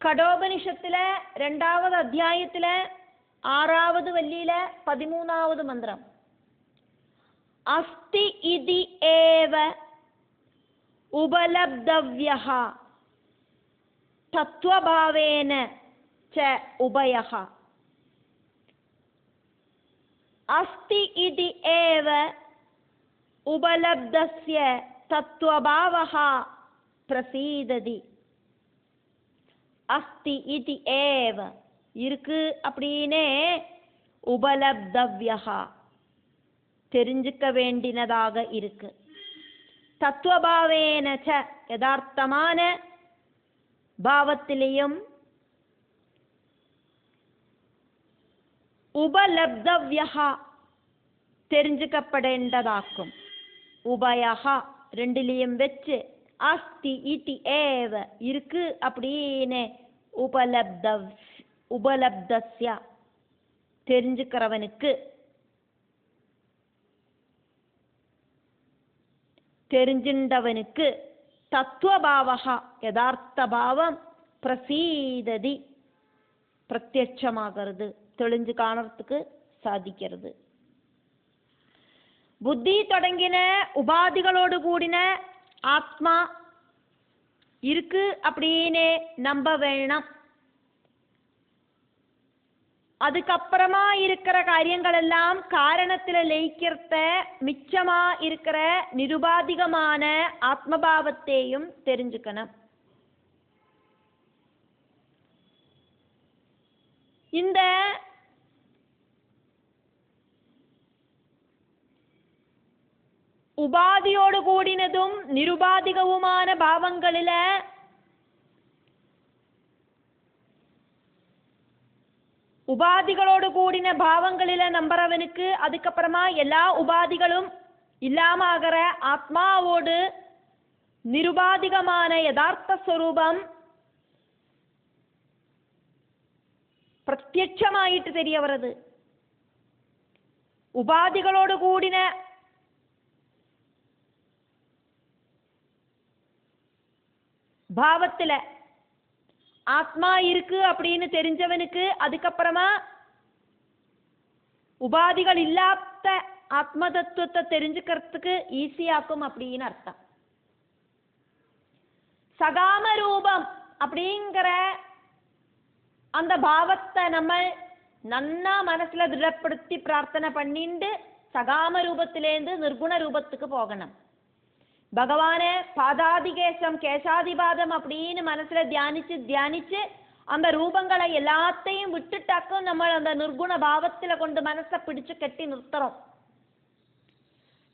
കഠോപനിഷത്തിലെ 2ാമത് അധ്യായത്തിലെ 6ാമത് വല്ലിയിലെ 13ാമത് മന്ത്രം. അസ്തി ഇതി ഏവ ഉപലബ്ധവ്യഃ തത്വഭാവേന ച ഉഭയഃ. അസ്തി ഇതി ഏവ ഉപലബ്ധസ്യ തത്വഭാവഃ പ്രസീദതി. அஸ்தி இதி ஏவ இருக்கு அப்படின்னே உபலப்தவ்யஹா தெரிஞ்சுக்க வேண்டினதாக இருக்கு. தத்துவபாவேன ச யதார்த்தமான பாவத்திலையும் உபலப்தவ்யஹா தெரிஞ்சுக்கப்படேண்டதாக்கும். உபயஹா ரெண்டிலையும் வச்சு அஸ்தி இதி ஏவ இருக்கு அப்படின்னு உபலப்தஸ்ய தெரிஞ்சுக்கிறவனுக்கு, தெரிஞ்சின்றவனுக்கு தத்துவபாவஹா யதார்த்த பாவம் பிரசீததி பிரத்யட்சமாகிறது, தெளிஞ்சு காணறதுக்கு சாதிக்கிறது. புத்தி தொடங்கின உபாதிகளோடு கூடின ஆத்மா இருக்கு அப்படின்னு நம்ப வேணும். அதுக்கப்புறமா இருக்கிற காரியங்கள் எல்லாம் காரணத்துல லயிக்கிறத மிச்சமா இருக்கிற நிருபாதிகமான ஆத்மபாவத்தையும் தெரிஞ்சுக்கணும். இந்த உபாதியோடு கூடினதும் நிருபாதிகவுமான பாவங்களில உபாதிகளோடு கூடின பாவங்களில நம்புறவனுக்கு அதுக்கப்புறமா எல்லா உபாதிகளும் இல்லாம ஆகிற ஆத்மாவோடு நிருபாதிகமான யதார்த்த ஸ்வரூபம் பிரத்யட்சமாயிட்டு தெரிய வருது. உபாதிகளோடு கூடின பாவத்துல ஆத்மா இருக்கு அப்படின்னு தெரிஞ்சவனுக்கு அதுக்கப்புறமா உபாதிகள் இல்லாத ஆத்ம தத்துவத்தை தெரிஞ்சுக்கிறதுக்கு ஈஸியாக்கும் அப்படின்னு அர்த்தம். சகாம ரூபம் அப்படிங்கிற அந்த பாவத்தை நம்ம நன்னா மனசுல திருடப்படுத்தி பிரார்த்தனை பண்ணிட்டு சகாம ரூபத்திலேருந்து நிர்குண ரூபத்துக்கு போகணும். பகவானே பாதாதிகேசம் கேசாதிபாதம் அப்படின்னு மனசுல தியானிச்சு அந்த ரூபங்களை எல்லாத்தையும் விட்டுட்டாக்கும் நம்ம அந்த நிர்குண பாவத்துல கொண்டு மனசை பிடிச்சு கட்டி நிறுத்துறோம்.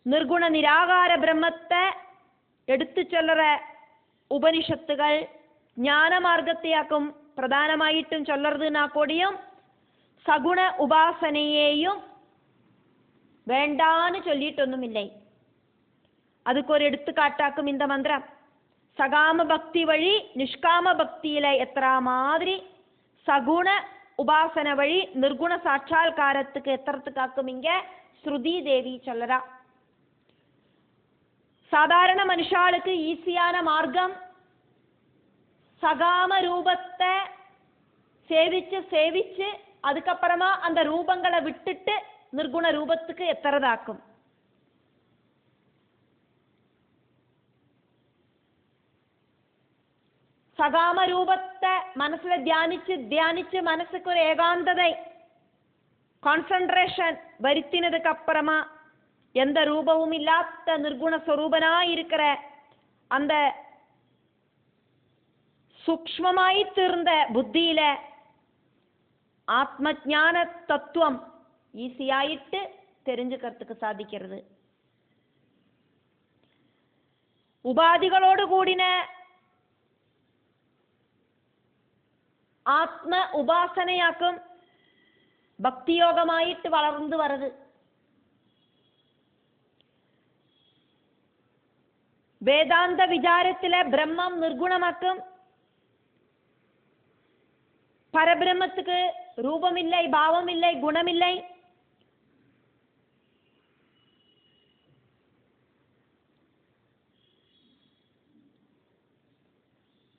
நிர்குண நிராகார பிரம்மத்தை எடுத்து சொல்லுற உபனிஷத்துகள் ஞான மார்க்கத்தையாக்கும் பிரதானமாயிட்டும் சொல்றதுன்னா கூடியும் சகுண உபாசனையையும் வேண்டான்னு சொல்லிட்டொன்னும் இல்லை. அதுக்கு ஒரு எடுத்துக்காட்டாக்கும் இந்த மந்திரம். சகாம பக்தி வழி நிஷ்காம பக்தியில எத்தனை மாதிரி சகுண உபாசனை வழி நிர்குண சாட்சா்காரத்துக்கு எத்தறதுக்காக்கும் இங்க ஸ்ருதி தேவி சொல்லறா. சாதாரண மனுஷாளுக்கு ஈஸியான மார்க்கம் சகாம ரூபத்தை சேவிச்சு அதுக்கப்புறமா அந்த ரூபங்களை விட்டுட்டு நிர்குண ரூபத்துக்கு எத்தறதாக்கும். சகாம ரூபத்தை மனசுல தியானிச்சு மனசுக்கு ஒரு ஏகாந்ததை கான்சன்ட்ரேஷன் வருத்தினதுக்கு அப்புறமா எந்த ரூபமும் இல்லாத நிர்குண ஸ்வரூபனா இருக்கிற அந்த சூக்ஷ்மமாய் தீர்ந்த புத்தியில ஆத்ம ஞான தத்துவம் ஈஸியாயிட்டு தெரிஞ்சுக்கிறதுக்கு சாதிக்கிறது. உபாதிகளோடு கூடின ஆத்ம உபாசனையாக்கும் பக்தியோகமாயிட்டு வளர்ந்து வருது. வேதாந்த விசாரத்தில பிரம்மம் நிர்குணமாக்கும். பரபிரம்மத்துக்கு ரூபம் இல்லை, பாவம் இல்லை, குணம் இல்லை.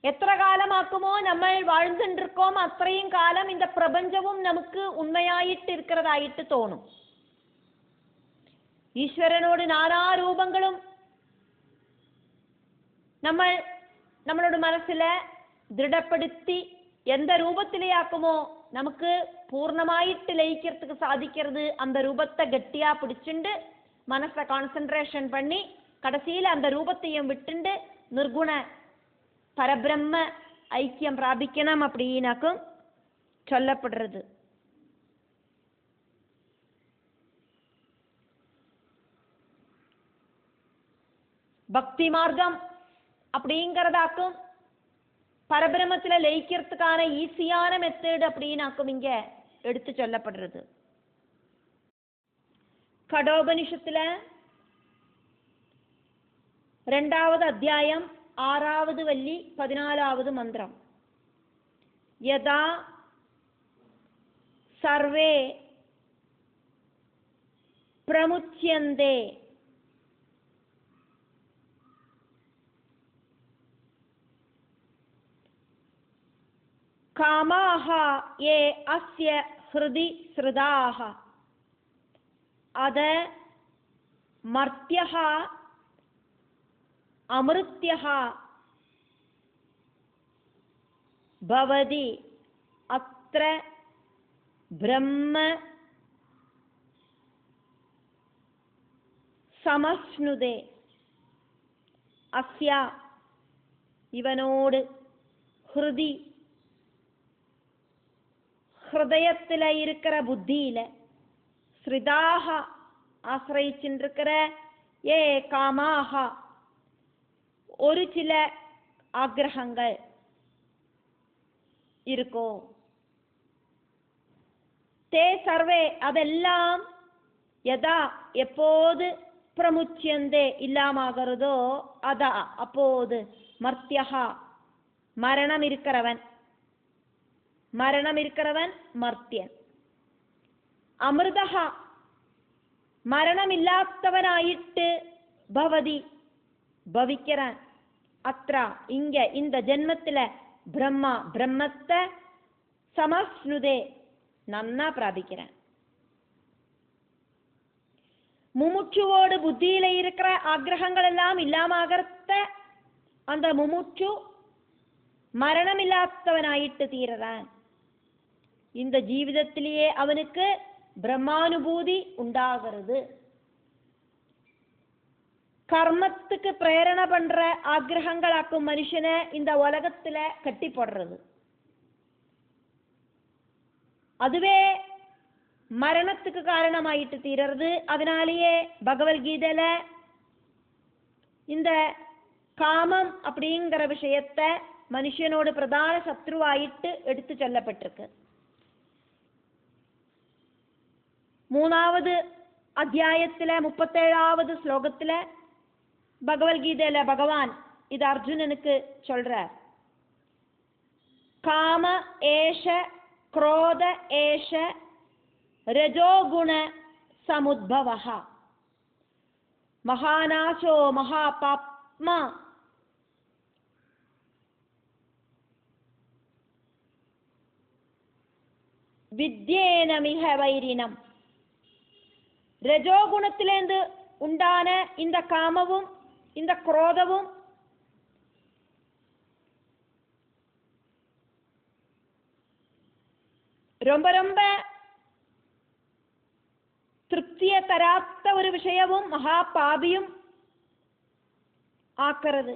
எത്ര காலமாக்குமோ நம்ம வாழ்ந்துருக்கோம் அത്രയും காலம் இந்த பிரபஞ்சமும் நமக்கு உண்மையாயிட்டு இருக்கிறதாயிட்டு தோணும். ஈஸ்வரனோடு நானா ரூபங்களும் நம்மளோட മനസ്സിലെ ദൃഢപ്പെടുത്തി எந்த ரூபத்திலேயாக்குமோ நமக்கு பூர்ணமாயிட்டு லயிக்கிறதுக்கு சாதிக்கிறது அந்த ரூபத்தை கெட்டியா பிடிச்சுண்டு மனசை கான்சென்ட்ரேஷன் பண்ணி கடைசியில் அந்த ரூபத்தையும் விட்டுண்டு நிர்குண பரபிரம்ம ஐக்கியம் பிராபிக்கணும் அப்படின்னாக்கும் சொல்லப்படுறது. பக்தி மார்க்கம் அப்படிங்கிறதாக்கும் பரபிரமத்துல லயிக்கிறதுக்கான ஈஸியான மெத்தட் அப்படின்னாக்கும் இங்க எடுத்து சொல்லப்படுறது. கடோபனிஷத்துல 2வது அத்தியாயம் 6வது வள்ளி 14வது மந்திரம். யதா சர்வே பிரமுச்யந்தே காமாஹ ஏ அஸ்ய ஹ்ருதி ஸ்ருதாஹ அத மர்த்யஹ அமிர்த்யஹ பவதி அத்ர பிரம்ம சமஸ்னுதே. அஸ்யா இவனோடு ஹ்ருதி ஹிருதயத்தில் இருக்கிற புத்தியில ஸ்ரிதாக ஆசிரிச்சிருக்கிற ஏ காமாக ஒரு சில ஆக்ரகங்கள் இருக்கோ தே சர்வே அதெல்லாம் யதா எப்போது பிரமுச்சியந்தே இல்லாமாகிறதோ அதா அப்போது மர்த்தியஹா மரணம் இருக்கிறவன் மர்த்தியன் அமிர்தஹா மரணமில்லாதவனாயிட்டு பவதி பவிக்கிறான் அத்ரா இங்க இந்த ஜென்மத்துல பிரம்மத்தை சமஸ்னுதே நன்னா பிராபிக்கிறான். முமுட்சுவோடு புத்தியில இருக்கிற ஆக்ரகங்கள் எல்லாம் இல்லாம அந்த முமுட்சு மரணமில்லாதவனாயிட்டு தீரறான். இந்த ஜீவிதத்திலேயே அவனுக்கு பிரம்மானுபூதி உண்டாகிறது. கர்மத்துக்கு பிரேரணை பண்ற ஆக்ரகங்களாக்கும் மனுஷனை இந்த உலகத்துல கட்டி போடுறது. அதுவே மரணத்துக்கு காரணமாயிட்டு தீரறது. அதனாலேயே பகவத்கீதையில இந்த காமம் அப்படிங்கிற விஷயத்தை மனுஷனோடு பிரதான சத்ருவாயிட்டு எடுத்து சொல்லப்பட்டிருக்கு. 3வது அத்தியாயத்துல 37வது ஸ்லோகத்துல பகவத்கீதையில பகவான் இது அர்ஜுனனுக்கு சொல்றார். காம ஏஷ क्रोध एष रजोगुण समुद्भवः महानाशो महापाप्मा வித்யேனமிக வைரினம். ரஜோகுணத்திலேந்து உண்டான இந்த காமவும் இந்த குரோதவும் ரொம்ப ரொம்ப திருப்தியை தராத்த ஒரு விஷயமும் மகா பாபியும் ஆக்கிறது.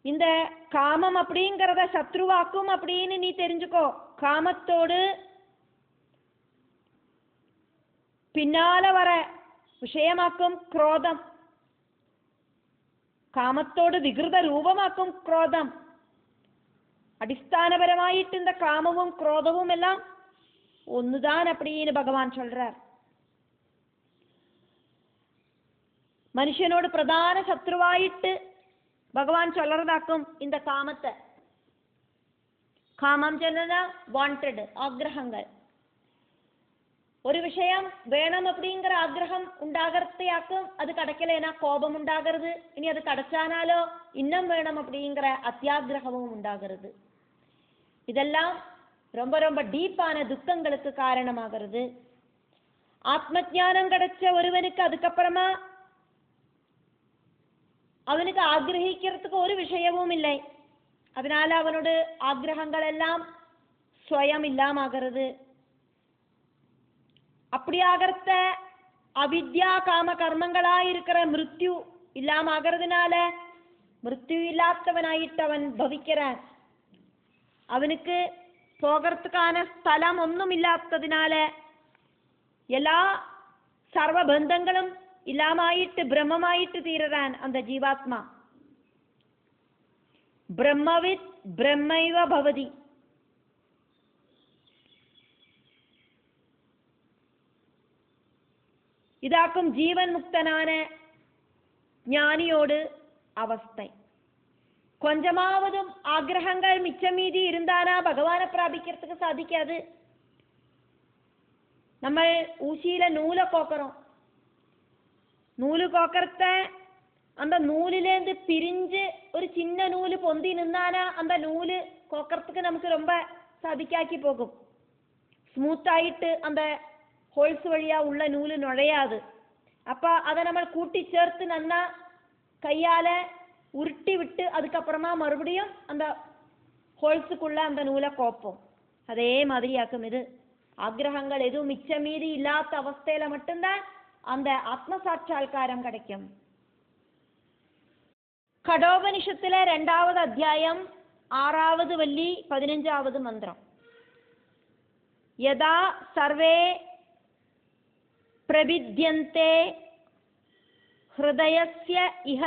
இந்த காமம் அப்படிங்கிறத சத்ருவாக்கும் அப்படின்னு நீ தெரிஞ்சுக்கோ. காமத்தோடு பின்னால வர விஷயமாக்கும் குரோதம், காமத்தோடு விகிருத ரூபமாக்கும் குரோதம். அடிஸ்தானபரமாயிட்டு இந்த காமமும் குரோதமும் எல்லாம் ஒண்ணுதான் அப்படின்னு பகவான் சொல்றார். மனுஷனோடு பிரதான சத்ருவாயிட்டு பகவான் சொல்றதாக்கும் இந்த காமத்தை. காமம் சொன்னா வாண்டட் ஆக்ரகங்கள். ஒரு விஷயம் வேணும் அப்படிங்கிற ஆக்ரஹம் உண்டாகிறதையாக்கும் அது கிடைக்கலனா கோபம் உண்டாகிறது. இனி அது கிடைச்சானாலோ இன்னும் வேணும் அப்படிங்கிற அத்தியாகிரகமும் உண்டாகிறது. இதெல்லாம் ரொம்ப ரொம்ப டீப்பான துக்கங்களுக்கு காரணமாகிறது. ஆத்ம ஞானம் கிடைச்ச ஒருவனுக்கு அதுக்கப்புறமா அவனுக்கு ஆக்ரഹിக்கிறதுக்கு ஒரு விஷயமும் இல்லை. அதனால அவனோட ஆக்ரகங்கள் எல்லாம் ஸ்வயம் இல்லாமகிறது. அப்படியாகிறத அவித்யா காம கர்மங்களாயிருக்கிற மிருத்யு இல்லாமகிறதுனால மிருத்யு இல்லாதவனாயிட்டு அவன் பவிக்கிறான். அவனுக்கு போகிறதுக்கான ஸ்தலம் ஒன்றும் இல்லாததினால எல்லா சர்வ பந்தங்களும் இல்லாமாயிட்டு பிரம்மமாயிட்டு தீரறான் அந்த ஜீவாத்மா. பிரம்மவித் பிரம்மைவ பவதி. இதாக்கும் ஜீவன் முக்தனான ஞானியோடு அவஸ்தை. கொஞ்சமாவதும் ஆக்ரகங்கள் மிச்சம் மீதி இருந்தானா பகவானை பிராபிக்கிறதுக்கு சாதிக்காது. நம்ம ஊசியில நூலை கோக்கிறோம். நூല് கோக்கறத அந்த நூலிலேந்து பிரிஞ்சு ஒரு சின்ன நூല് பொந்தி நிന്നാனா அந்த நூല് கோக்கறதுக்கு நமக்கு ரொம்ப சாதிக்காக்கி போகும். ஸ்மூத்தாயிட்டு அந்த ஹோல்ஸ் வழியா உள்ள நூല് நுழையாது. அப்ப அதை நம்ம கூட்டி சேர்த்து நன்னா கையால உருட்டி விட்டு அதுக்கப்புறமா மறுபடியும் அந்த ஹோல்ஸுக்குள்ள அந்த நூலை கோப்போம். அதே மாதிரியாக்கும் இது. ஆக்ரகங்கள் எதுவும் மிச்சம் மீதி இல்லாத அவஸ்தையில மட்டும்தான் அந்த ஆத்ம சாட்சா்காரம் கிடைக்கும். கடோபனிஷத்துல 2வது அத்தியாயம் 6வது வள்ளி 15வது மந்திரம். யதா சர்வே பிரவித்யந்தே ஹ்ருதயஸ்ய இஹ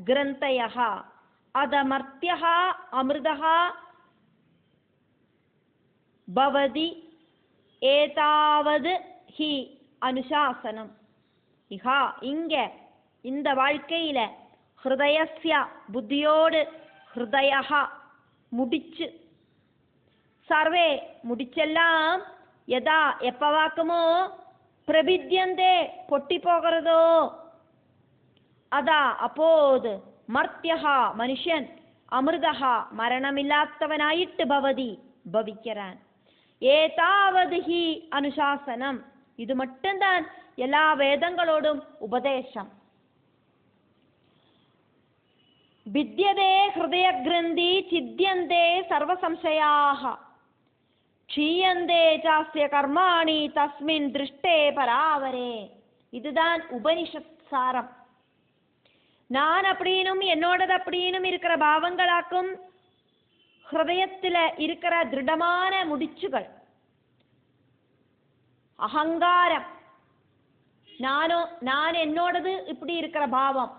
கிரந்தயஹ அதமர்த்யஹ அமிர்தஹ பவதி ஏதாவது ஹி அனுசாசனம். இஹா இங்க இந்த வாழ்க்கையில ஹிருதயஸ்ய புத்தியோடு ஹிருதயஹ முடிச்சு சர்வே முடிச்செல்லாம் யதா எப்பவாக்குமோ பிரபித்யந்தே பொட்டி போகிறதோ அதா அப்போது மர்த்தியஹா மனுஷன் அமிர்தஹா மரணமில்லாதவனாயிட்டு பவதி பவிக்கிறான். ஏதாவது ஹி அனுசாசனம். இது மட்டும்தான் எல்லா வேதங்களோடும் உபதேசம். வித்யதே ஹிருதய கிரந்தி சித்யந்தே சர்வ சம்சயாஹ க்ஷீயந்தே சாஸ்ய கர்மாணி தஸ்மின் திருஷ்டே பராவரே. இதுதான் உபனிஷத் சாரம். நான் அப்படின்னும் என்னோடது அப்படின்னும் இருக்கிற பாவங்களாக்கும் ஹிருதயத்துல இருக்கிற திருடமான முடிச்சுகள் அகங்காரம், நான் என்னோடது இப்படி இருக்கிற பாவம்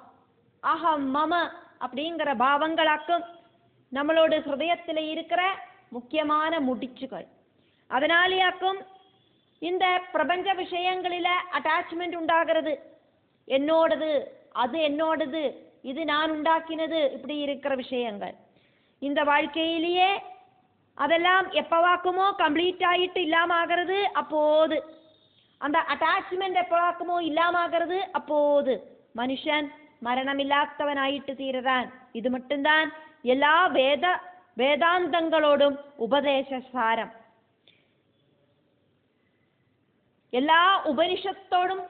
அகம் மம அப்படிங்கிற பாவங்களாக்கும் நம்மளோட ஹிருதயத்துல இருக்கிற முக்கியமான முடிச்சுகள். அதனாலேயாக்கும் இந்த பிரபஞ்ச விஷயங்களில அட்டாச்மெண்ட் உண்டாகிறது. என்னோடது, அது என்னோடது, இது நான் உண்டாக்கினது, இப்படி இருக்கிற விஷயங்கள் இந்த வாழ்க்கையிலேயே அதெல்லாம் எப்பவாக்குமோ கம்ப்ளீட் ஆயிட்டு இல்லாம ஆகிறது. அப்போது அந்த அட்டாச்மெண்ட் எப்பவாக்குமோ இல்லாம ஆகிறது. அப்போது மனுஷன் மரணமில்லாதவனாயிட்டு தீரறான். இது மட்டும்தான் எல்லா வேதாந்தங்களோடும் உபதேச சாரம். எல்லா உபனிஷத்தோடும்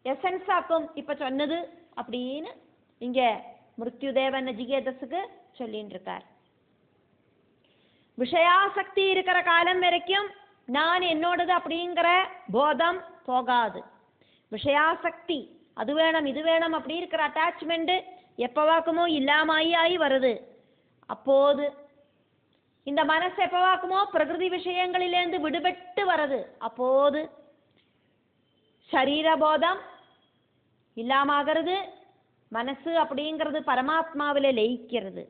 எசன்ஸ் ஆக்கும் இப்ப சொன்னது அப்படின்னு இங்க மிருத்யுதேவன் நச்சிகேதஸுக்கு சொல்லிட்டு இருக்கார். விஷயாசக்தி இருக்கிற காலம் வரைக்கும் நான் என்னோடது அப்படிங்கிற போதம் போகாது. விஷயாசக்தி அது வேணும் இது வேணும் அப்படி இருக்கிற அட்டாச்மெண்ட் எப்பவாக்குமோ இல்லாமாயி வருது. அப்போது இந்த மனசு எப்பவாக்குமோ பிரகிருதி விஷயங்களிலேருந்து விடுபட்டு வருது. அப்போது சரீரபோதம் இல்லாமகிறது. மனசு அப்படிங்கிறது பரமாத்மாவில லயிக்கிறது.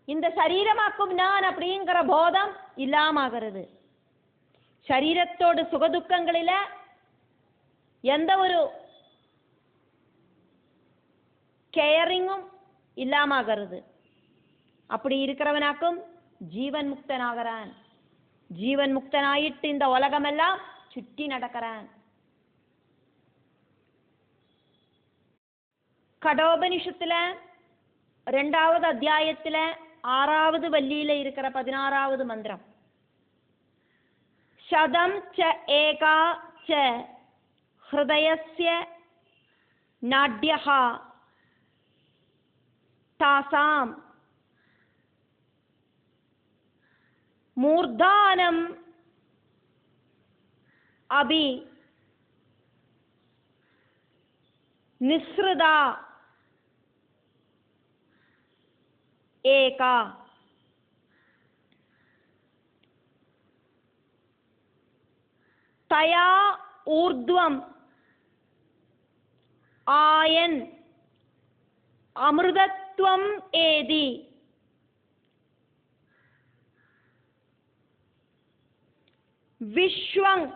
இந்த சரீரமாக்கும் நான் அப்படிங்கிற போதம் இல்லாமகிறது. சரீரத்தோடு சுகதுக்கங்களில எந்த ஒரு கேரிங்கும் இல்லாமகிறது. அப்படி இருக்கிறவனாக்கும் ஜீவன் முக்தனாகிறான். ஜீவன் முக்தனாயிட்டு இந்த உலகமெல்லாம் சுற்றி நடக்கிறான். கடோபனிஷத்துல 2வது அத்தியாயத்துல 6வது வள்ளியில இருக்கிற 16வது மந்திரம். சதம் ச ஏகா ச ஹிருதயஸ்ய நாட்யஹ தாசாம் மூர்தானம் அபி நிஸ்ருதா ஏகா. தயா ஊர்த்வம் ஆயன் அமிர்தத்வம் ஏதி விஸ்வங்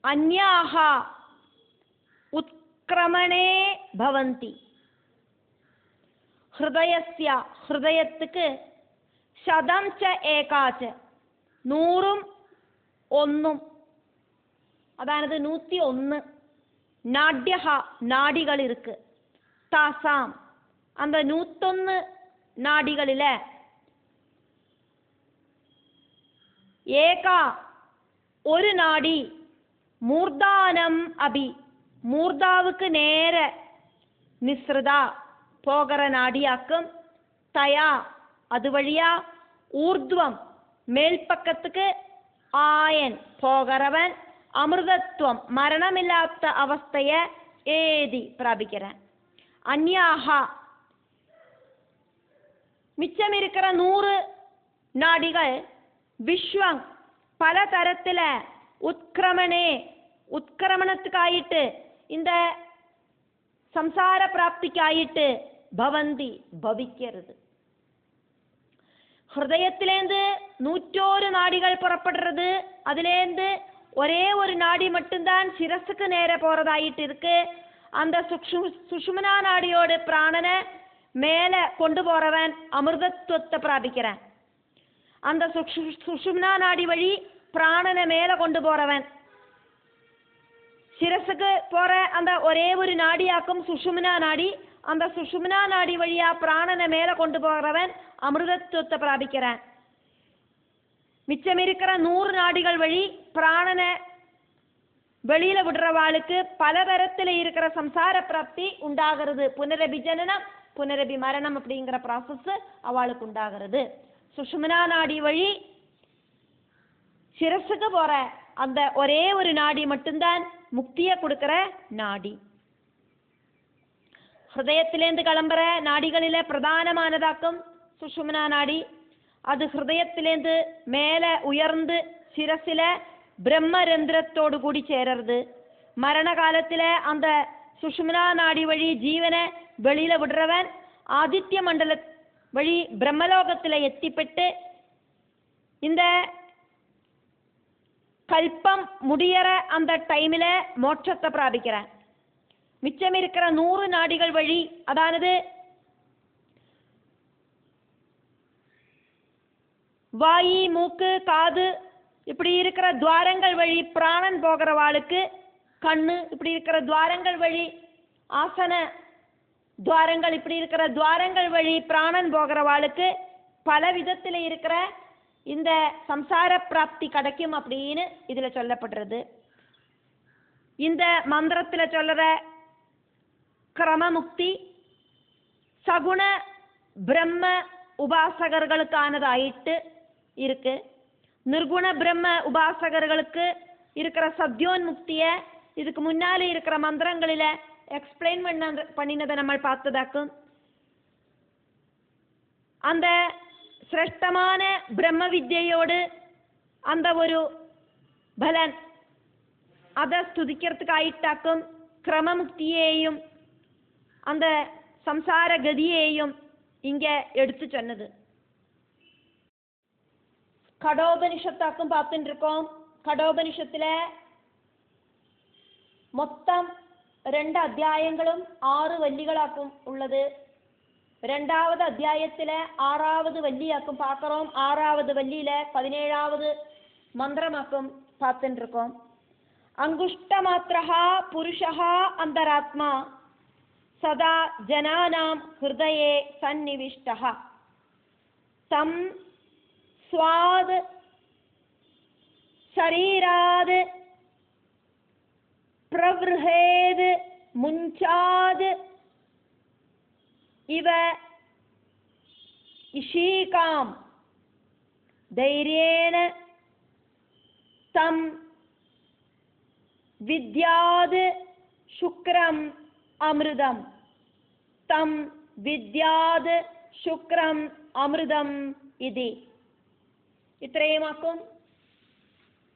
அன்யாஹ உத்க்ரமணே பவந்தி. ஹிருதயஸ்ய ஹிருதயத்துக்கு சதம் ச ஏகாச்ச 100ம் 1 அதானது 101 நாட்யஹ நாடிகள் இருக்கு. தாசாம் அந்த 101 நாடிகளில ஏகா ஒரு நாடி மூர்தானம் அபி மூர்தாவுக்கு நேர நிஸ்ருதா போகிற நாடியாக்கும். தயா அது வழியா ஊர்த்வம் மேல் பக்கத்துக்கு ஆயன் போகிறவன் அமிர்தத்துவம் மரணமில்லாத அவஸ்தைய ஏதி பிராபிக்கிறேன். அந்யாஹா மிச்சம் இருக்கிற 100 நாடிகள் விஸ்வம் பல தரத்துல உத்கிரமணே உத்கிரமணத்துக்காயிட்டு இந்த சம்சார பிராப்திக்காயிட்டு பவந்தி பவிக்கிறது. ஹிருதயத்திலேந்து 101 நாடிகள் புறப்படுறது. அதிலேந்து ஒரே ஒரு நாடி மட்டும்தான் சிரசுக்கு நேர போறதாயிட்டு இருக்கு. அந்த சுஷும்னா நாடியோட பிராணனை மேல கொண்டு போறவன் அமிர்தத்துவத்தை பிராபிக்கிறான். அந்த சுஷும்னா நாடி வழி பிராணனை மேல கொண்டு போறவன் சிரசுக்கு போற அந்த ஒரே ஒரு நாடியாக்கும் சுஷும்னா நாடி. அந்த சுஷும்னா நாடி வழியா பிராணனை மேல கொண்டு போறவன் அமிர்தத்துவத்தை பிராபிக்கிறான். மிச்சம் இருக்கிற 100 நாடிகள் வழி பிராணனை வெளியில விடுறவாளுக்கு பலதரத்துல இருக்கிற சம்சார பிராப்தி உண்டாகிறது. புனரபி ஜனனம் புனரபி மரணம் அப்படிங்கிற ப்ராசஸ் அவளுக்கு உண்டாகிறது. சுஷும்னா நாடி வழி சிரசுக்கு போற அந்த ஒரே ஒரு நாடி மட்டும்தான் முக்தியை கொடுக்கிற நாடி. ஹிருதயத்திலேந்து கிளம்புற நாடிகளில பிரதானமானதாக்கும் சுஷும்னா நாடி. அது ஹிருதயத்திலேந்து மேல உயர்ந்து சிரசில பிரம்மரந்திரத்தோடு கூடி சேரறது. மரண காலத்துல அந்த சுஷும்னா நாடி வழி ஜீவனை வெளியில விடுறவன் ஆதித்ய மண்டல வழி பிரம்மலோகத்துல எத்திப்பட்டு இந்த கல்பம் முடியற அந்த டைமில மோட்சத்தை பிராபிக்கிறான். மிச்சம் இருக்கிற 100 நாடிகள் வழி அதானது வாயி மூக்கு காது இப்படி இருக்கிற துவாரங்கள் வழி பிராணன் போகிறவாளுக்கு கண்ணு இப்படி இருக்கிற துவாரங்கள் வழி ஆசன துவாரங்கள் இப்படி இருக்கிற துவாரங்கள் வழி பிராணன் போகிறவாளுக்கு பல விதத்தில் இருக்கிற இந்த சம்சார பிராப்தி கிடைக்கும் அப்படின்னு இதுல சொல்லப்படுறது. இந்த மந்திரத்துல சொல்ற கிரமமுக்தி சகுண பிரம்ம உபாசகர்களுக்கானதாயிட்டு இருக்கு. நிர்குண பிரம்ம உபாசகர்களுக்கு இருக்கிற சத்யோன்முக்திய இதுக்கு முன்னாலே இருக்கிற மந்திரங்களில எக்ஸ்பிளைன் பண்ணினதை நம்ம பார்த்ததாக்கும். அந்த சிரேஷ்டமான பிரம்ம வித்யோடு அந்த ஒரு பலன் அதை ஸ்துதிக்கிறதுக்காயிட்டாக்கும் கிரமமுக்தியையும் அந்த சம்சார கதியையும் இங்க எடுத்து சொன்னது. கடோபனிஷத்தாக்கும் பார்த்துட்டு இருக்கோம். கடோபனிஷத்துல மொத்தம் രണ്ട് അധ്യായങ്ങളും 6 വല്ലികളാക്കും ഉള്ളത്. രണ്ടാമത് അധ്യായത്തിലെ 6வது വല്ലിയാക്കും பார்க்கிறோம். 6வது வள்ளியில 17வது மந்திரமாக்கும் பார்த்துட்டு இருக்கோம். அங்குஷ்டமாத்திரஹ புருஷஹ அந்தராத்மா சதா ஜனானாம் ஹிருதயே சந்நிவிஷ்டஹ தம் ஸ்வாத் ஷரீராத் பிரவ்ருஹேத் முஞ்சாத் இவ இஷீகாம் தைரியேன தம் வித்யாத் சுக்ரம் அமிர்தம் தம் வித்யாத் சுக்ரம் அமிர்தம் இதி. இത്രയുമാக்கும்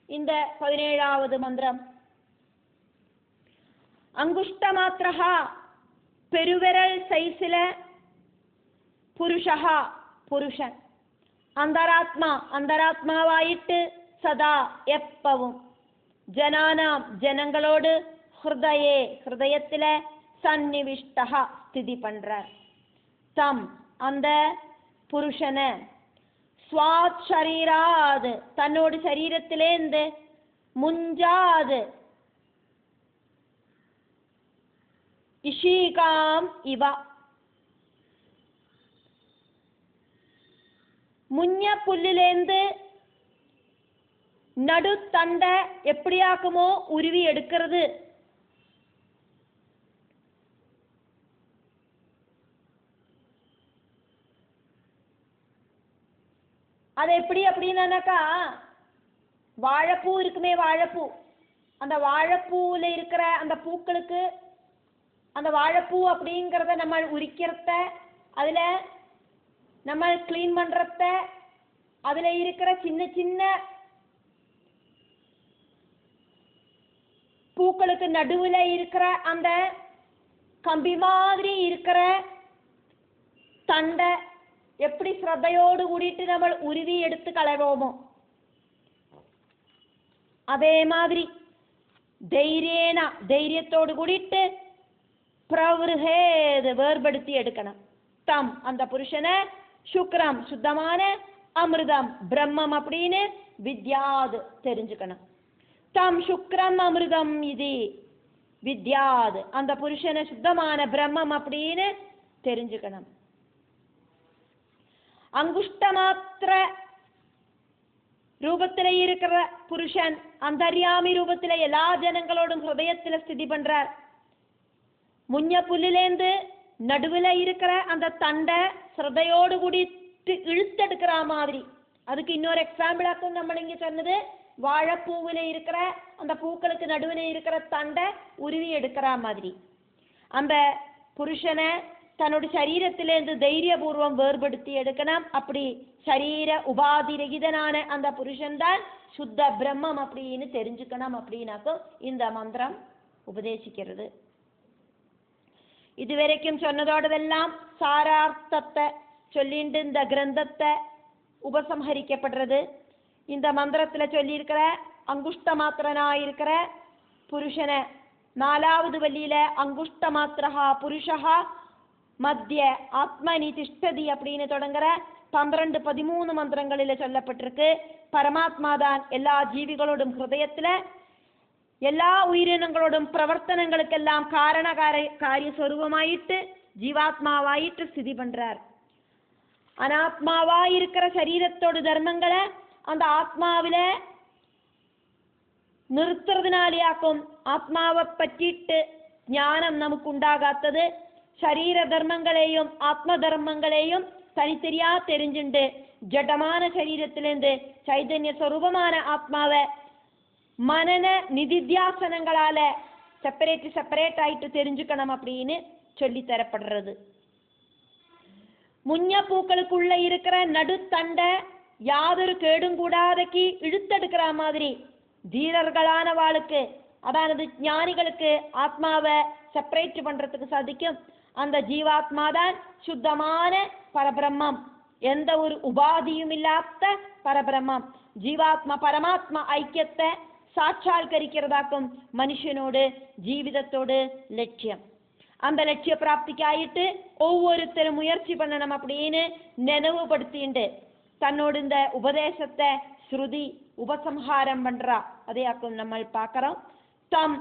இந்த 17வது மந்திரம். அங்குஷ்டமாத்திரஹ பெருவிரல் சைஸில புருஷஹ புருஷன் அந்தராத்மா அந்தராத்மாவாயிட்டு சதா எப்பவும் ஜனானாம் ஜனங்களோடு ஹிருதயே ஹிருதயத்தில சந்நிவிஷ்டஹ ஸ்திதி பண்றார். தம் அந்த புருஷனை ஸ்வாத் ஷரீராத் தன்னோட சரீரத்திலேந்து முஞ்சாது இஷீகாம் இவ முஞ்ச புல்லிலேந்து நடுத்தண்ட எப்படியாக்குமோ உருவி எடுக்கிறது. அது எப்படி அப்படின்னாக்கா வாழைப்பூ இருக்குமே, வாழைப்பூ, அந்த வாழைப்பூவில் இருக்கிற அந்த பூக்களுக்கு அந்த வாழைப்பூ அப்படிங்கிறத நம்ம உரிக்கிறத, அதில் நம்ம கிளீன் பண்ணுறத, அதில் இருக்கிற சின்ன சின்ன பூக்களுக்கு நடுவில் இருக்கிற அந்த கம்பி மாதிரி இருக்கிற தண்டை எப்படி ஸ்ரத்தையோடு கூடிட்டு நம்ம உருவி எடுத்து களவோமோ அதே மாதிரி தைரியேனா தைரியத்தோடு கூடிட்டு பிரவ்ருஹேத் வேர்படுத்தி எடுக்கணும். தம் அந்த புருஷனை சுக்ரம் சுத்தமான அமிர்தம் பிரம்மம் அப்படின்னு வித்யாது தெரிஞ்சுக்கணும். தம் சுக்ரம் அமிர்தம் இது வித்யாது அந்த புருஷனை சுத்தமான பிரம்மம் அப்படின்னு தெரிஞ்சுக்கணும். அங்குஷ்டமாத்திர ரூபத்தில் இருக்கிற புருஷன் அந்தர்யாமி ரூபத்தில் எல்லா ஜனங்களோடும் ஹிருதயத்தில் ஸ்திதி பண்றார். முஞ்ச புல்லிலேந்து நடுவில் இருக்கிற அந்த தண்டை ஸ்ரத்தையோடு கூடிட்டு இழுத்தெடுக்கிற மாதிரி. அதுக்கு இன்னொரு எக்ஸாம்பிள் ஆக்கும் நம்ம இங்க சொன்னது, வாழைப்பூவில் இருக்கிற அந்த பூக்களுக்கு நடுவில் இருக்கிற தண்டை உருவி எடுக்கிற மாதிரி. அந்த புருஷனை தன்னோட சரீரத்திலேருந்து தைரியபூர்வம் வேறுபடுத்தி எடுக்கணும். அப்படி சரீர உபாதி ரகிதனான அந்த புருஷன் தான் சுத்த பிரம்மம் அப்படின்னு தெரிஞ்சுக்கணும் அப்படின்னாக்கும் இந்த மந்திரம் உபதேசிக்கிறது. இதுவரைக்கும் சொன்னதோடதெல்லாம் சாரார்த்தத்தை சொல்லிட்டு இந்த கிரந்தத்தை உபசம்ஹரிக்கப்படுறது. இந்த மந்திரத்தில் சொல்லியிருக்கிற அங்குஷ்ட மாத்திரனாயிருக்கிற புருஷனை 4வது வள்ளியில அங்குஷ்ட மாத்திரஹா புருஷஹா மத்திய ஆத்மனி திஷ்டதி அப்படின்னு தொடங்குற 12, 13 மந்திரங்களில் சொல்லப்பட்டிருக்கு. பரமாத்மா தான் எல்லா ஜீவிகளோடும் ஹிருதயத்துல எல்லா உயிரினங்களோடும் பிரவர்த்தனங்களுக்கெல்லாம் காரண காரிய சொரூபமாயிட்டு ஜீவாத்மாவாயிட்டு ஸ்திதி பண்றார். அனாத்மாவா இருக்கிற சரீரத்தோட தர்மங்களை அந்த ஆத்மாவில நிறுத்துறதுனாலேயாக்கும் ஆத்மாவை பற்றிட்டு ஞானம் நமக்கு உண்டாகாத்தது. சரீர தர்மங்களையும் ஆத்ம தர்மங்களையும் தனித்தனியா தெரிஞ்சுண்டு ஜடமான சரீரத்திலிருந்து சைதன்ய ஸ்வரூபமான ஆத்மாவை மனன நிதித்தியாசனங்களால செப்பரேட் ஆயிட்டு தெரிஞ்சுக்கணும் அப்படின்னு சொல்லி தரப்படுறது. முஞ்ச பூக்களுக்குள்ள இருக்கிற நடுத்தண்டை யாதொரு கேடும் கூடாதக்கு இழுத்தெடுக்கிற மாதிரி தீரர்களான வாளுக்கு, அதானது ஞானிகளுக்கு ஆத்மாவை செப்பரேட் பண்றதுக்கு சாதிக்கும். அந்த ஜீவாத்மா தான் சுத்தமான பரபிரம்மம், எந்த ஒரு உபாதியும் இல்லாத பரபிரம்மம். ஜீவாத்மா பரமாத்மா ஐக்கியத்தை சாட்சாத்கரிக்கிறதாக்கும் மனுஷனோட ஜீவிதத்தோட லட்சியம். அந்த லட்சிய பிராப்திக்காயிட்டு ஒவ்வொருத்தரும் முயற்சி பண்ணணும் அப்படின்னு நினைவுபடுத்திண்டு தன்னோட இந்த உபதேசத்தை ஸ்ருதி உபசம்ஹாரம் பண்றா. அதையாக்கும் நம்ம பார்க்கிறோம். தம்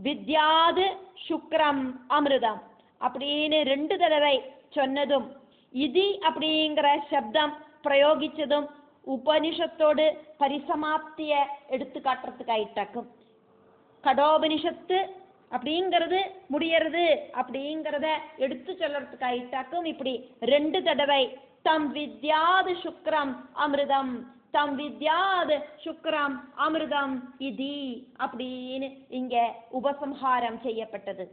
வித்யாது சுக்ரம் அமிர்தம் அப்படின்னு 2 தடவை சொன்னதும் இதி அப்படிங்கிற சப்தம் பிரயோகிச்சதும் உபனிஷத்தோடு பரிசமாப்திய எடுத்து காட்டுறதுக்காயிட்டாக்கும். கடோபனிஷத்து அப்படிங்கிறது முடியறது அப்படிங்கிறத எடுத்து சொல்றதுக்காயிட்டாக்கும். இப்படி 2 தடவை தம் வித்யாது சுக்ரம் அமிர்தம், தம் வித்யாது சுக்ரம் அமிர்தம் இதி அப்படின்னு இங்க உபசம்ஹாரம் செய்யப்பட்டது.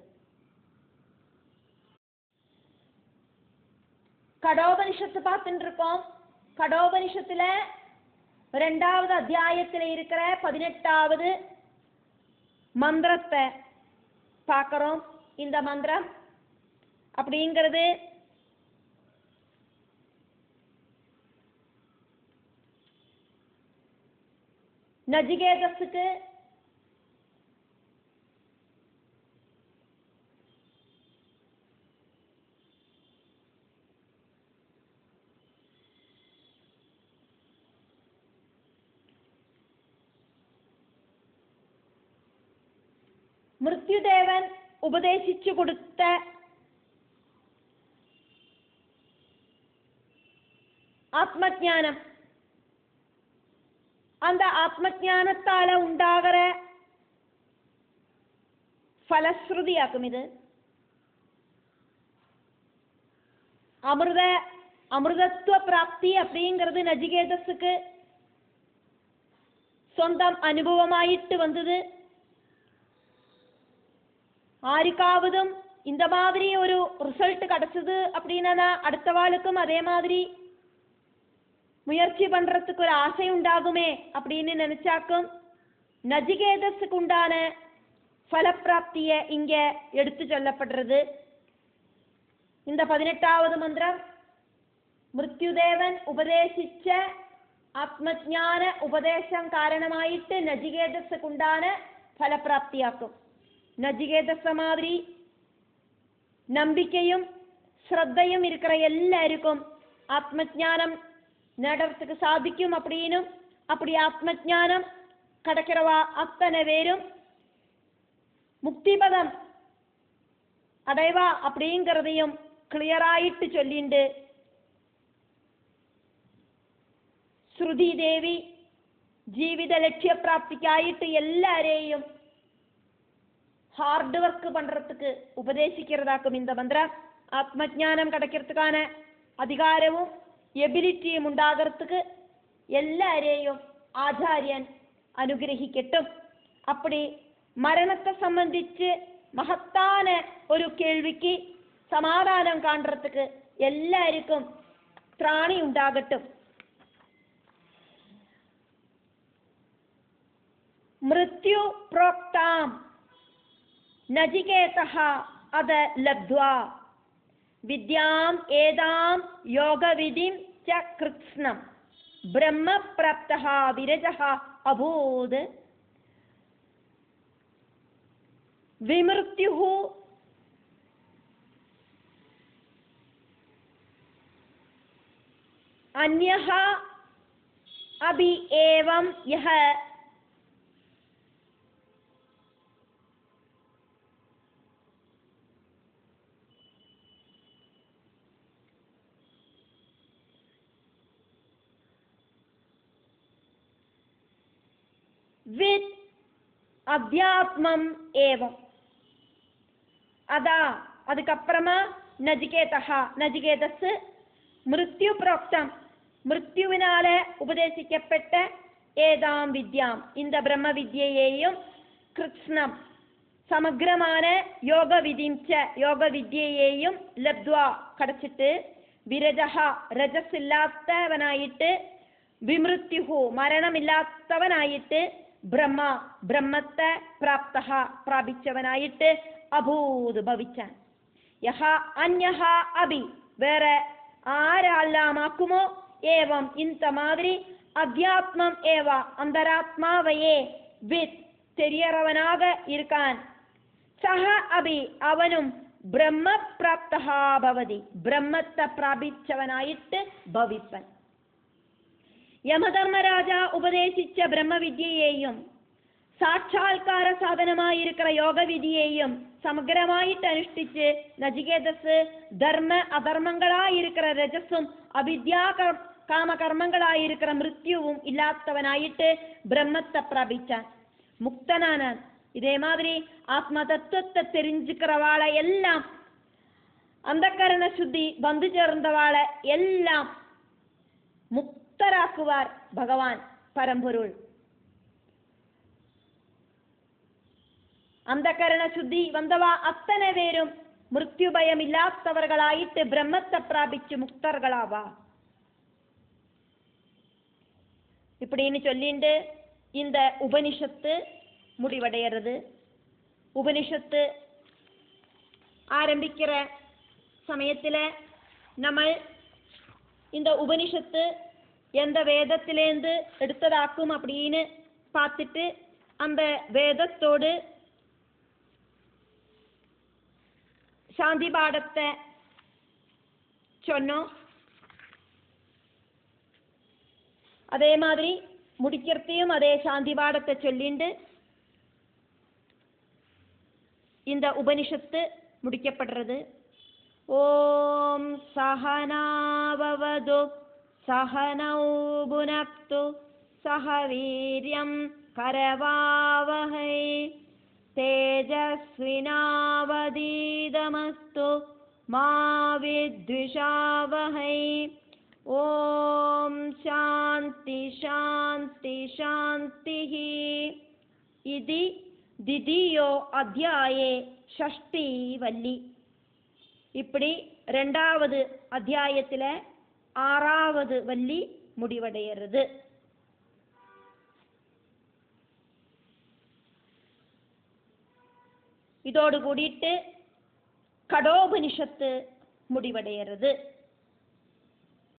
கடோபனிஷத்து பார்த்துட்டு இருக்கோம். கடோபனிஷத்துல 2வது அத்தியாயத்துல இருக்கிற 18வது மந்திரத்தை பார்க்கிறோம். இந்த மந்திரம் அப்படிங்கிறது நஜிகேதஸுக்கு மிருத்யுதேவன் உபதேசிச்சு கொடுத்த ஆத்மஞானம், அந்த ஆத்மஞானத்தால உண்டாகிற ஃபலஸ்ருதியாக்கும். இது அமிர்தத்துவ பிராப்தி அப்படிங்கிறது நஜிகேதஸுக்கு சொந்தம் அனுபவமாயிட்டு வந்தது. ஆருக்காவதும் இந்த மாதிரி ஒரு ரிசல்ட் கிடைச்சது அப்படின்னா அடுத்த வாளுக்கும் அதே மாதிரி முயற்சி பண்றதுக்கு ஒரு ஆசை உண்டாகுமே அப்படின்னு நினைச்சாக்கும். நஜிகேதஸுக்கு உண்டான ஃபலப்பிராப்திய இங்க எடுத்து சொல்லப்படுறது. இந்த 18வது மந்திரம் மிருத்யுதேவன் உபதேசிச்ச ஆத்மஞான உபதேசம் காரணமாயிட்டு நஜிகேதஸுக்கு உண்டான ஃபலப்பிராப்தியாக்கும். நஜிகேதஸ மாதிரி நம்பிக்கையும் ஸ்ரத்தையும் இருக்கிற எல்லாருக்கும் ஆத்மஞானம் நேடறதுக்கு சாதிக்கும் அப்படின்னும், அப்படி ஆத்மஞானம் கிடைக்கிறவா அத்தனை பேரும் முக்திபதம் அடைவா அப்படிங்கிறதையும் கிளியராயிட்டு சொல்லிண்டு ஸ்ருதி தேவி ஜீவித லட்சிய பிராப்திக்காயிட்டு எல்லாரையும் ஹார்ட் ஒர்க் பண்றதுக்கு உபதேசிக்கிறதாக்கும். இந்த மந்திரம் ஆத்மஞானம் கிடைக்கிறதுக்கான அதிகாரமும் எபிலிட்டியும் உண்டாகிறதுக்கு எல்லாரையும் ஆச்சாரியன் அனுகிரகிக்கட்டும். அப்படி மரணத்தை சம்பந்திச்சு மகத்தான ஒரு கேள்விக்கு சமாதானம் காண்றதுக்கு எல்லாருக்கும் திராணி உண்டாகட்டும். மிருத்யு புரோக்தாம் நஜிகேதः அத லப்த்வா வித்யாம் ஏதாம் யோகவிதிம் ச கிருத்ஸ்னம் பிரம்ம ப்ராப்தः விரஜः அபூத். விமிருத்யுः அன்யः அபி ஏவம் யஹ வித் அத்தியாத்மம் ஏவம். அதா அதுக்கப்புறமா நஜிகேதஸ் மிருத்யு புரோக்தம் மிருத்யுவினால உபதேசிக்கப்பட்ட ஏதாம் வித்யாம் இந்த பிரம்ம வித்யையையும் கிருத்ஸ்னம் சமக்கிரமான யோக விதிஞ்ச யோக வித்யையையும் லப்த்வா கிடைச்சிட்டு விரஜஹா ரஜஸ் இல்லாதவனாயிட்டு விமிருத்யுஹு மரணம் இல்லாதவனாயிட்டு பிரம்மா பிரம்மத்தை பிராப்தஹா பிராபிச்சவனாயிட்டு அபூத் பவிச்சான். யஹா அன்யஹா அபி வேற ஆரெல்லாமாக்குமோ ஏவம் இந்த மாதிரி அத்தியாத்மம் ஏவா அந்தராத்மாவையே வித் தெரியறவனாக இருக்கான். சஹ அபி அவனும் பிரம்மப்ராப்தஹா பவதி பிரம்மத்தை പ്രാപിച്ചവനായിട്ട് ഭവിപ്പൻ. യമധർമ്മരാജ ഉപദേശിച്ച ബ്രഹ്മവിദ്യയെയും സാക്ഷാത്കാര സാധനമായിരിക്കുന്ന യോഗവിധിയെയും സമഗ്രമായിട്ട് അനുഷ്ഠിച്ച് നചികേതസ് ധർമ്മ അധർമ്മങ്ങളായിരിക്കുന്ന രജസ്സും അവിദ്യാ കാമകർമ്മങ്ങളായിരിക്കുന്ന മൃത്യുവും ഇല്ലാത്തവനായിട്ട് ബ്രഹ്മത്തെ പ്രാപിച്ചാൻ മുക്തനാണ്. இதே மாதிரி ஆத்ம தத்துவத்தை தெரிஞ்சுக்கிறவாளை எல்லாம் அந்தக்கரண சுத்தி வந்து சேர்ந்தவாளை எல்லாம் முக்தராக்குவார் பகவான் பரம்பொருள். അന്ധകരണ ശുദ്ധി വന്നവ അത്തനെ പേരും മൃത്യുഭയമില്ലാത്തവർകളായിട്ട് ബ്രഹ്മത്തെ പ്രാപിച്ച് മുക്തர்களாவா. இப்படின்னு சொல்லிண்டு இந்த உபனிஷத்து முடிவடைகிறது. உபனிஷத்து ஆரம்பிக்கிற சமயத்தில் நம்ம இந்த உபனிஷத்து எந்த வேதத்திலேருந்து எடுத்ததாக்கும் அப்படின்னு பார்த்துட்டு அந்த வேதத்தோடு சாந்தி பாடத்தை சொன்னோம். அதே மாதிரி முடிக்கிறதையும் அதே சாந்தி பாடத்தை சொல்லிண்டு இந்த உபனிஷத்து முடிக்கப்படுறது. ஓம் சஹனாவது சஹனௌ புனக்து சஹ வீர்யம் கரவாவஹை தேஜஸ்வினாவதீதமஸ்து மா வித்விஷாவஹை. ஓம் சாந்தி சாந்தி சாந்திஹி. இதி திதியோ அத்தியாயே ஷஷ்டி வள்ளி. இப்படி 2வது அத்தியாயத்தில் 6வது வள்ளி முடிவடைகிறது. இதோடு கூடிட்டு கடோபனிஷத்து முடிவடைகிறது.